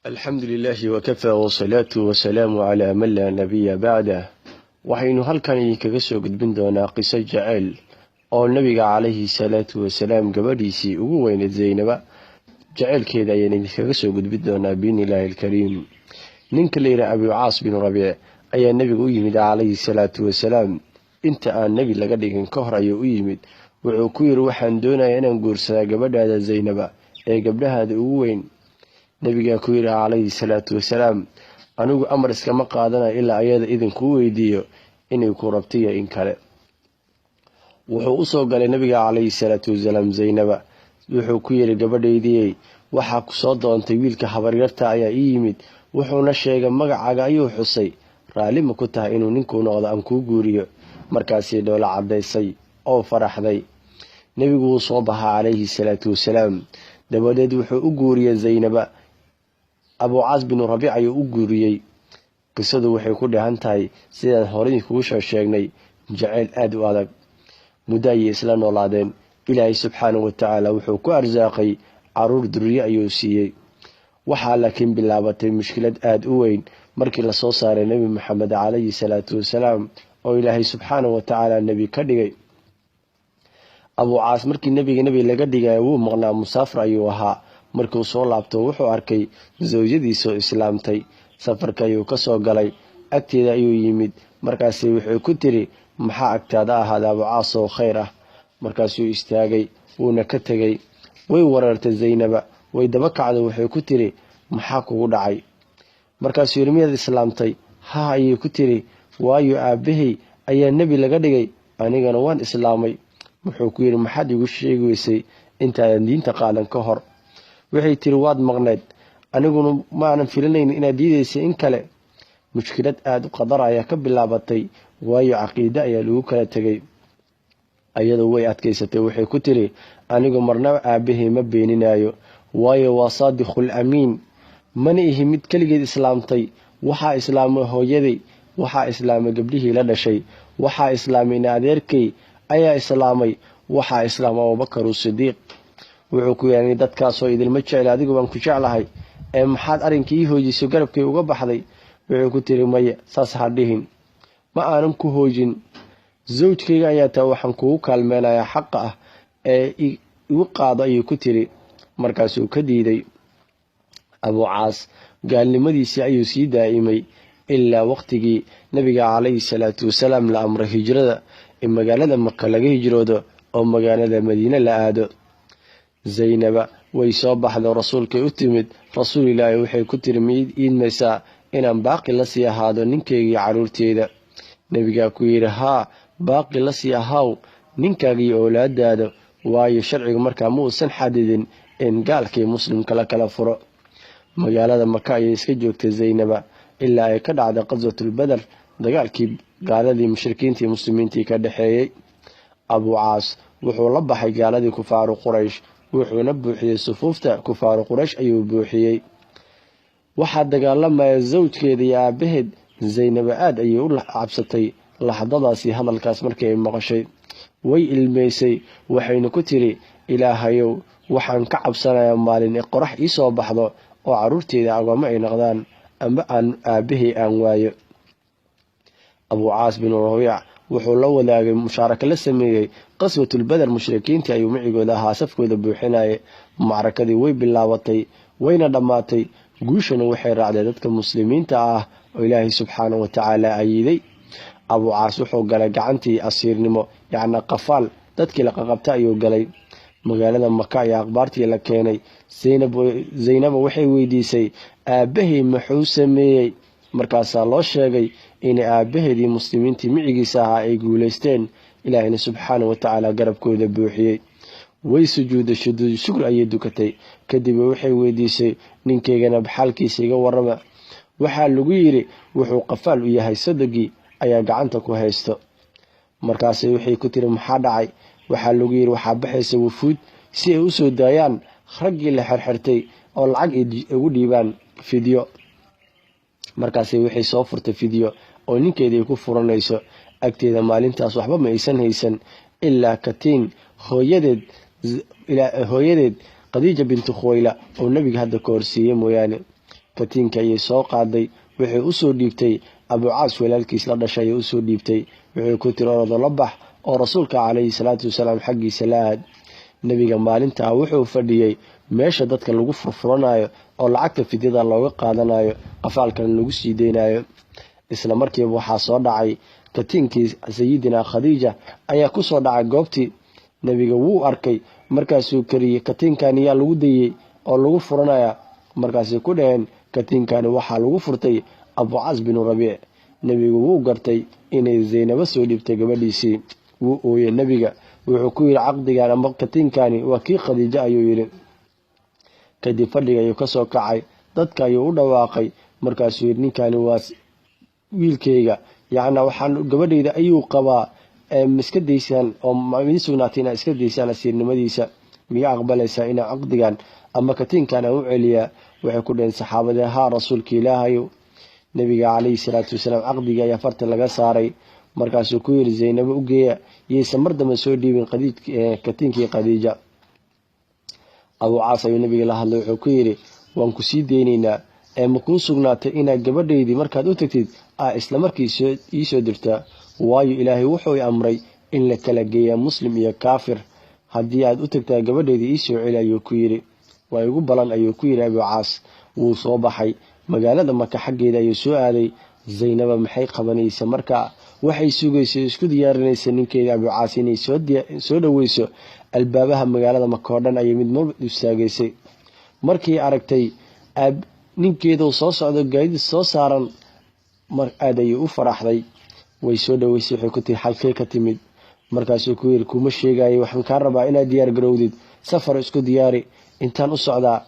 الحمد لله وكفى والصلاة والسلام على من لا نبي بعده وحين هل كان يكسو قد بندونا قصة جعل أو النبي عليه الصلاة والسلام قبليسي وين الزينب جعل كذا يعني كسو قد بندونا بين الله الكريم ننكلير أبي عاص بن ربيع أي النبي يمد عليه الصلاة والسلام انت النبي لقد كهر يمد وعكير وحن دونا ينقرسا قبل هذا زينب أي قبل هذا وين nabiga ku yiri calayhi salaatu wasalaam anigu amar iskama qaadana ilaa ayada idin ku weydiiyo inay ku rabtiyo in kale wuxuu u soo galay nabiga calayhi salaatu wasalaam Zaynaba wuxuu ku yiri gabadheydii waxa ku soo doontay wiilka habaryarta ayaa yimid wuxuuna sheegay magacaaga ayuu xusay raali ma ku tahay inuu ninku noqdo aan ku guuriyo markaasii doola cadeysay oo faraxday nabigu wuu soo baxay calayhi salaatu wasalaam dabadeed wuxuu u guuriyay Zaynaba أبو عاص بن ربيع يؤجري قصده وحيكون لهنتاي سيد هورين كوشة شيغني جعل آد وادق مداي إسلام والعدين إلهي سبحانه وتعالى وحوكو أرزاقي عرور درية يوسيي وحا لكن باللعبة مشكلة آد وين مركي لصوصار النبي محمد عليه الصلاة والسلام وإلهي سبحانه وتعالى النبي كدقي أبو عاص مركي النبي لقدقي ومغنى مسافر أيوها markuu soo laabto wuxuu arkay zawjadiisa islaamtay safarka ayuu ka soo galay agteeda ayuu yimid markaas wuxuu ku tiri maxaa agtaada ahaada Abu Caas oo khayr ah markaasuu istaagay wuuna ka tagay way warartay Zaynaba way daba kacday wuxuu ku tiri maxaa kugu dhacay markaasuu yirmiyada islaamtay ha ayuu ku tiri waayo aabahay ayaa nabi laga dhigay anigana waan islaamay wuxuu ku yiri maxaad igu sheegaysay inta diinta qaadan ka hor waxay tiri waad maqneed aniguna ma aanan filanayn inaad diidaysay in kale mushkilad aad u qadar ayaa ka bilaabatay waayo aqeeda ayaa lagu kala tagay ayadoo way adkaysatay waxay ku tiri anigu marna aabahay ma beeninayo waayo waa saadiqul amiin man ihi mid kaligeed islaamtay waxa islaamay hooyaday waxa islaamay gabdhihii la dhashay waxa islaamay adeerkay ayaa islaamay waxa islaamay Abu Bakr as-Siddiq wuxuu ku yaani dadkaas oo idilma jecel adigu baan ku jeclahay ee maxaad arinkii hoojiso garabkay uga baxday wuxuu ku tiri maya saas hadhihin ma aanan ku hoojin zawjkayga ayaa taa waxaan kugu kaalmeenayaa xaq ah ee igu qaado ayuu ku tiri markaas uu ka diiday Abu Caas gaalnimadiisii ayuu sii daa'imay ilaa waqtigii nabiga calayhi salaatu wasalaam la amray hijrada in magaalada Makka laga hijroodo oo magaalada Madiina la aado Zaynaba way soo baxday rasuulkay u timid rasuul ilaahay waxay ku tiri iidmaysa inaan baaqi la sii ahaado ninkeygii caruurteeda nabiga ku yiri ha baaqi la sii ahaaw ninkaagii awlaadaada waayo sharciga markaa ma uusan xadidin in gaalkii muslimka la kala furo magaalada Makka ay iska joogtay Zaynaba ilaa ay ka dhacday qaswatul Badr dagaalkii gaaladii mushrikiintii muslimiintii ka dhaxeeyay Abu Caas wuxuu la baxay gaaladii kufaaru Quraysh wuxuuna buuxiyay sufuufta kufaaru Quraysh ayuu buuxiyay waxa dagaalamay zawjkeedii aabaheed Zaynaba aad ayay u cabsatay laxdadaasi hadalkaas markay maqashay way ilmeysay waxayna ku tiri ilaahayow waxaan ka cabsanayaa maalin qorax ii soo baxdo oo caruurteeda agama ay noqdaan amba aan aabahay aan waayo Abu Caas bin Rabiic wuxuu la wadaagay mushaaraka la sameeyay qaswatul Badr mushrikiintii ayuu micigooda ahaa safkooda buuxinayay macrakadii way bilaabatay wayna dhamaatay guushana waxay raacday dadka muslimiinta ah oo Ilaahay subxaanahu wa ta'ala ayiday Abu Caas wuxuu galay gacantii asiirnimo yaana qafaal dadkii la qabtay ayuu galay magaalada Makka ayaa aqbaartii la keenay Zaynab waxay weydiisay aabahay muxuu sameeyay markaas loo sheegay in aabaheedii muslimiintii micigiisa ahaa ay guuleysteen Ilaahayna subxaanahu wa ta'ala garabkooda buuxiyay way sujuuday shukr ayay dukatay kadib waxay weydiisay ninkeygana xaalkiisa iga warama waxa lagu yiri wuxuu qafaal u yahay sadaqii ayaa gacanta ku haysto markaas waxay ku tiri maxaa dhacay waxa lagu yiri waxa baxaysa wufuud si ay u soo daayaan raggii la xirxirtay oo lacag ugu dhiibaan fiidyo markaas waxay soo furtay fiidyo oo ninkeedii ku furanayso agteeda maalintaas waxba ma aysan haysan ilaa katiin hooyadeed Khadiija bint Khuwayla oo nabiga hadda ka horsiiyay mooyaane katiinka ayay soo qaaday, waxay u soo dhiibtay Abucaas walaalkiis la dhashay ayay u soo dhiibtay. Wuxuu ku tiri ordo la bax oo rasuulka calayhi salaatu wasalaam xaggiisa la aad. Nabiga maalintaa wuxuu fadhiyay meesha dadka lagu furfuranayo oo lacagta fidyada looga qaadanayo, qafaalkan lagu sii deynayo. Isla markiiba waxaa soo dhacay katiinkii sayidina Khadiija ayaa ku soo dhacay goobtii. Nabiga wuu arkay, markaasuu kariyay katiinkan ayaa lagu dayay oo lagu furanaya. Markaasay ku dhaheen katiinkan waxaa lagu furtay Abucaas bin Rabiic. Nabigu wuu gartay inay Zaynaba soo dhibtay gabadhiisii. Wuu ooyay nabiga, wuxuu ku yiri caqdigan ama katiinkani waa kii Khadiija ayuu yiri. Kadib fadhiga ayuu ka soo kacay, dadka ayuu u dhawaaqay, markaasuu yiri ninkani waa wiilkayga, yacni waxaan gabadhayda ayuu qabaa, iska daysaan oo ma sugnaatay inaa iska daysaan asiirnimadiisa, miya aqbalaysaa inaa caqdigan ama katiinkan u celiyaa. waxay ku dhaheen saxaabada haa rasuulka ilaahayo. nabiga calayhi salaatu wasalaam caqdiga ayaa farta laga saaray. markaasuu ku yiri Zaynab u geeya, yeysan mar dambe soo dhiibin katiinkii Khadiija. Abucaas ayuu nabiga la hadlay, wuxuu ku yiri waan ku sii deynaynaa, ma kuu sugnaatay inaad gabadhaydii markaad u tagtid isla markii ii soo dirtaa, waayo ilaahay wuxuu amray in la kala geeyaa muslim iyo kaafir. haddii aad u tagtaa gabadhaydii ii soo celi ayuu ku yiri. waa igu balan ayuu ku yiri Abucaas. wuu soo baxay, magaalada Maka xaggeeda ayuu soo aaday. Zaynaba maxay qabanaysaa markaa? waxay sugaysay isku diyaarinaysa ninkeeda Abucaas inay soo dhaweyso. albaabaha magaalada Maka oo dhan ayay mid mar istaagaysay. markii aragtay ninkeedu soo socdo gaadiid soo saaran, mar aad ayay u faraxday. way soo dhaweysay, waxay ku tii halkee ka timid. markaasuu ku yiri kuma sheegayo, waxaan kaa rabaa inaad diyaar garowdid, safar isku diyaari. intaan u socdaa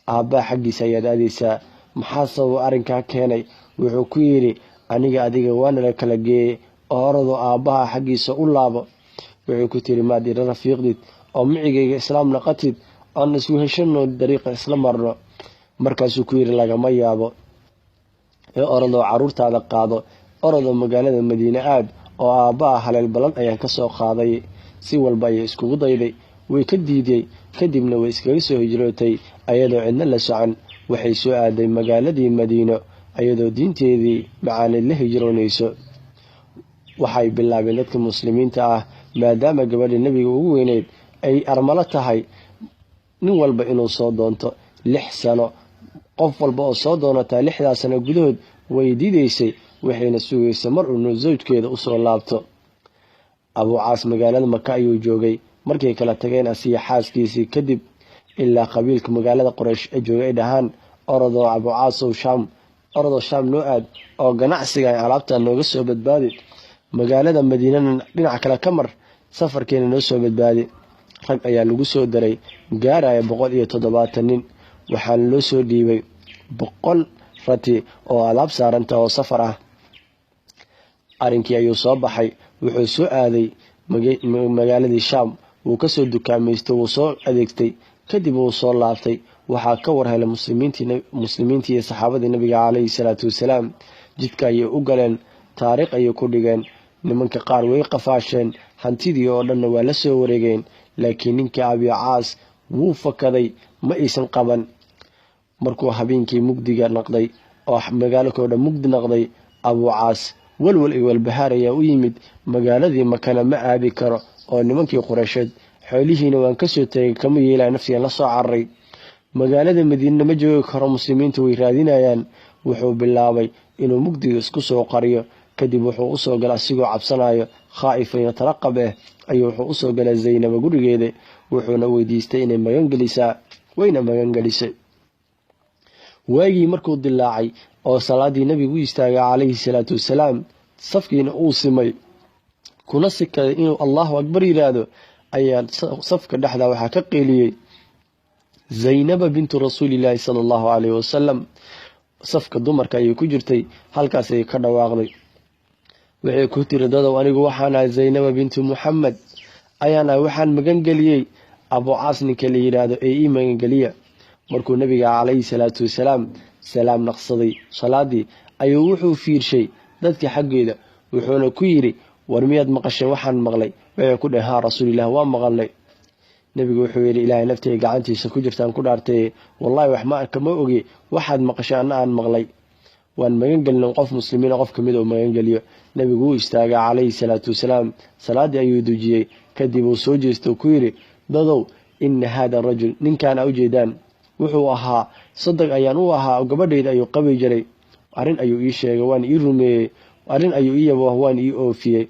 aabbaa xaggiisa ayaad aadaysaa. maxaa sababa arrinkaa keenay? wuxuu ku yiri aniga adiga waana la kala geeyey oo orado aabbaha xaggiisa u laabo. wuxuu ku tiri maad ila rafiiqdid oo micigayga islaam naqatid, aan isku heshano dariiqa isla marno. markaasuu ku yiri lagama yaabo, orado caruurtaada qaado, orado magaalada Madiine aad oo aabbaha haleel balan ayaan ka soo qaaday. si walba ayay iskugu dayday, way ka diiday. kadibna way iskaga soo hijrootay ayadoo cidna la socon. waxay soo aaday magaaladii Madiino ayadoo diinteedii macaaneed la hijroonayso. waxay bilaabeen dadka muslimiinta ah, maadaama gabadha nebiga ugu weyneyd ay armalo tahay, nin walba inuu soo doonto 6 sano. qof walba oo soo doonataa 6 sano gudahood way diidaysay, waxayna sugaysa mar uu zawjkeeda u soo laabto. Abucaas magaalada Maka ayuu joogay. markay kala tageen asiya xaaskiisii kadib, ilaa qabiilka magaalada Quraysh ay joogay dhahaan orado Abucaas oo Shaam noo aad oo ganacsiga ay alaabta nooga soo badbaadi. magaalada Madiinana dhinac kale ka mar, safarkeena noo soo badbaadi. rag ayaa lagu soo daray gaaraya 170 nin. waxaana loo soo dhiibay 100 rati oo alaab saaranta oo safar ah. arrinkii ayuu soo baxay, wuxuu soo aaday magaaladii Shaam. wuu ka soo dukaameystay, wuu soo adeegtay, kadib wuu soo laabtay. waxaa ka war helay muslimiintii iyo saxaabadii nabiga calayhi salaatu wasalaam. jidka ayay u galeen, taariikh ayay ku dhigeen. nimanka qaar way qafaasheen, hantidii oo dhanna waa la soo wareegeen. laakiin ninkii Abucaas wuu fakaday, ma aysan qaban. markuu habeenkii mugdiga noqday oo magaalada dhan mugdi noqday, Abucaas walwal iyo walbahaar ayaa u yimid. magaaladii Makana ma aadi karo oo nimankii Quraysheed xoolihiina waan ka soo tagay, kama yeelaa nafsigan la soo cararay. magaalada Madiina ma joogi karo, muslimiintu way raadinayaan. wuxuu bilaabay inuu mugdiga isku soo qariyo. kadib wuxuu u soo galay asigoo cabsanayo, khaa'ifayna taraqab ayuu wuxuu u soo galay Zaynaba gurigeeda. wuxuuna weydiistay inay magan gelisaa, wayna magan gelisay. waagii markuu dilaacay oo salaadii nabigu u istaagay calayhi salaatu wasalaam, safkiina uu simay, kuna sikaday inuu Allahu akbar yiraahdo, ayaa safka dhexda waxaa ka qeyliyay Zaynaba bintu rasuulillaahi sallallahu alayhi wasallam. safka dumarka ayay ku jirtay, halkaas ay ka dhawaaqday. waxay ku tiri dadow, anigu waxaan ahay Zaynaba bintu Muhammad, waxaan magan geliyay Abucaas ninka la yiraahdo ee ii magan geliya. markuu nabiga calayhi salaatu wasalaam salaam naqsaday salaadii, ayuu wuxuu fiirshay dadka xaggeeda, wuxuuna ku yiri war miyaad maqasheen waxaan maqlay? waxay ku dhahay haa rasuulillah, waa maqalnay. nebigu wuxuu yidhi ilaahay naftayda gacantiisa ku jirtaan ku dhaartay wallaahi wax ma kama ogi waxaad maqashay anna aan maqlay waan magan gelin qof muslimiin qof kamid oo magan geliyo nebigu wuu istaagay calayhi salaatu wasalaam salaadii ayuu dujiyey kadib uu soo jeestay ku yidhi dadow inna hada rajul ninkaan u jeedaan wuxuu ahaa sadag ayaan u ahaa gabadhayda ayuu qabi jiray arrin ayuu ii sheegay waan ii rumeeyey arrin ayuu ii yabo waan ii oofiyey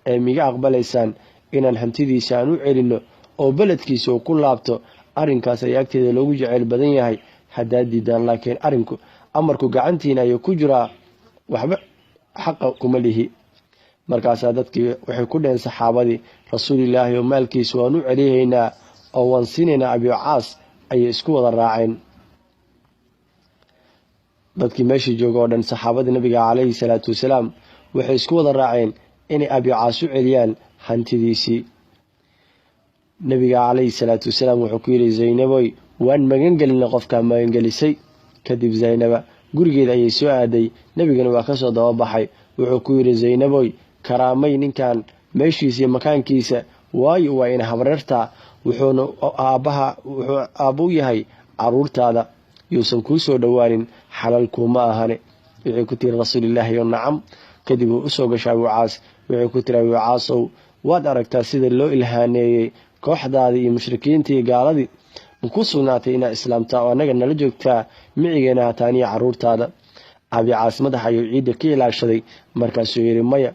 ee miga aqbalaysaan inaan hantidiisa aan u celino oo beledkiisa uu ku laabto arrinkaas ayaa agteeda loogu jecel badan yahay haddaad diidaan laakiin arrinku amarku gacantiina ayuu ku jiraa waxba xaqa kuma lihi markaasaa dadkii waxay ku dheheen saxaabadii rasuulilaahi oo maalkiisa waan u celihaynaa oo waan siinaynaa abiicaas ayay isku wada raaceen dadkii meeshii jooga oo dhan saxaabada nabiga calayhi salaatu wasalaam waxay isku wada raaceen inay abiicaas u celiyaan hantidiisii nabiga calayhi salaatu wasalaam wuxuu ku yidhi zaynaboy waan magan gelina qofkaa magangelisay kadib zaynaba gurigeeda ayay soo aaday nebigana waa ka soo dababaxay wuxuu ku yidhi zaynaboy karaamay ninkan meeshiisa iyo makaankiisa waayo waa ina habreertaa wuxuuna aabbo u yahay caruurtaada yuusan kuu soo dhowaanin xalal kuuma ahane wuxuu ku tiri rasuulilaahi oo nacam kadib uu usoo gashay abiicaas wuxuu ku tiri abiicaasow waad aragtaa sida loo ilhaaneeyey kooxdaadii iyo mushrikiintii iyo gaaladii ku sugnaatay inaa islaamtaa oo annaga nala joogtaa micigeena hataaniya caruurtaada abiicaas madax ayuu ciidda ka ilaashaday markaasuu yidhi maya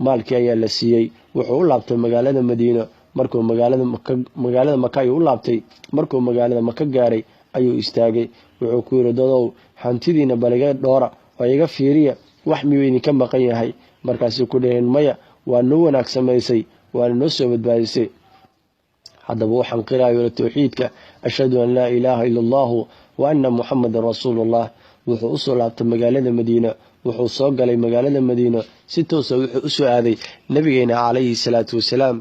maalkii ayaa la siiyey wuxuu u laabtay magaalada madiino markuu magaalada maka ayuu u laabtay markuu magaalada maka gaaray ayuu istaagay wuxuu ku yidhi dadow hantidiina baliga dhoora oo iga fiiriya wax miyuu idinka maqan yahay markaasuu ku dhaheen maya waa noo wanaag samaysay waana noo soo badbaadisay haddaba waxaan qiraayo tawxiidka ashhadu an laa ilaaha ila allahu wa anna muxamadan rasuulullah wuxuu usoo laabtay magaalada madiina wuxuu soo galay magaalada madiina si toosa wuxuu usoo aaday nabigeena calayhi salaatu wasalaam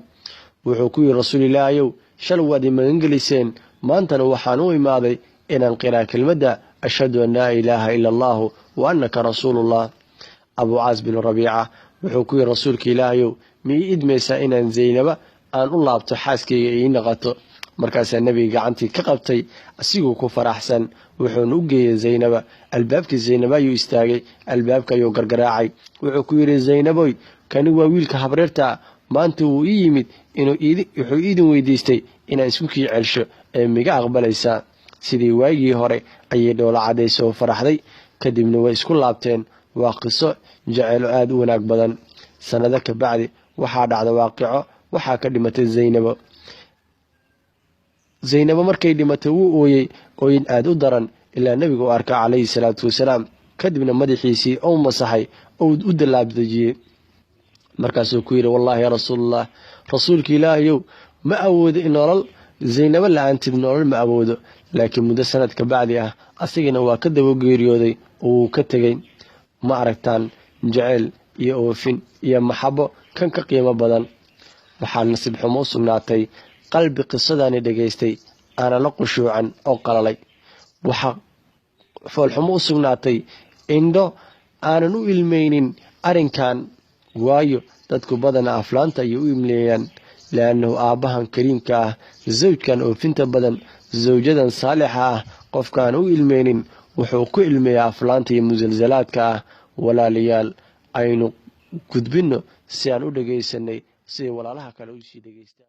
wuxuu ku yidhi rasuulilaahayow shal waad i magangeliseen maantana waxaan u imaaday inaan qiraa kelmadda ashhadu an laa ilaaha ila allahu wa annaka rasuulullah abuucaas bin rabiica wuxuu ku yidhi rasuulka ilaahayow mii idmaysaa inaan zaynaba aan u laabto xaaskayga ii naqato markaasaa nebiga gacantii ka qabtay asiguu ku faraxsan wuxuuna u geeyey zaynaba albaabkii zaynaba ayuu istaagay albaabka ayuu gargaraacay wuxuu ku yidhi zaynaboy kani waa wiilka habreerta maanta wuu ii yimid wuxuu idin weydiistay inaan isku kii celsho ee miga aqbalaysaa sidii waagii hore ayay dhoola cadayso oo faraxday kadibna way isku laabteen waa qiso jaceylo aada u wanaag badan sannado ka bacdi waxaa dhacda waaqico waxaa ka dhimatay zaynabo markay dhimatay wuu ooyey ooyin aada u daran ilaa nebiga u arka calayhi salaatu wasalaam kadibna madaxiisii ou masaxay ou u dallaabdejiyey markaasuu ku yidhi wallaahi yaa rasuulallah rasuulka ilaahayow ma awoodo in nolol zaynabo la-aanteed nolol ma awoodo laakiin muddo sanad ka bacdi ah asigana waa ka daba geeriyooday oo wuu ka tegey ma aragtaan jaceyl iyo oofin iyo maxabo kan ka qiimo badan waxaa nasiib xumo u sugnaatay qalbi qisadaani dhegaystay aana la qushuucan oo qalalay waxaa foolxumo u sugnaatay indho aanan u ilmaynin arrinkan waayo dadku badana aflaanta ayay u imleeyaan li'annahu aabbahan kariimka ah zawjkan oofinta badan zawjadan saalixa ah qofkaan u ilmaynin wuxuu ku ilmeeyaa aflaanta iyo musalsalaadka ah walaalayaal aynu gudbinno si aan u dhegaysanay siday walaalaha kale u sii dhegaystaan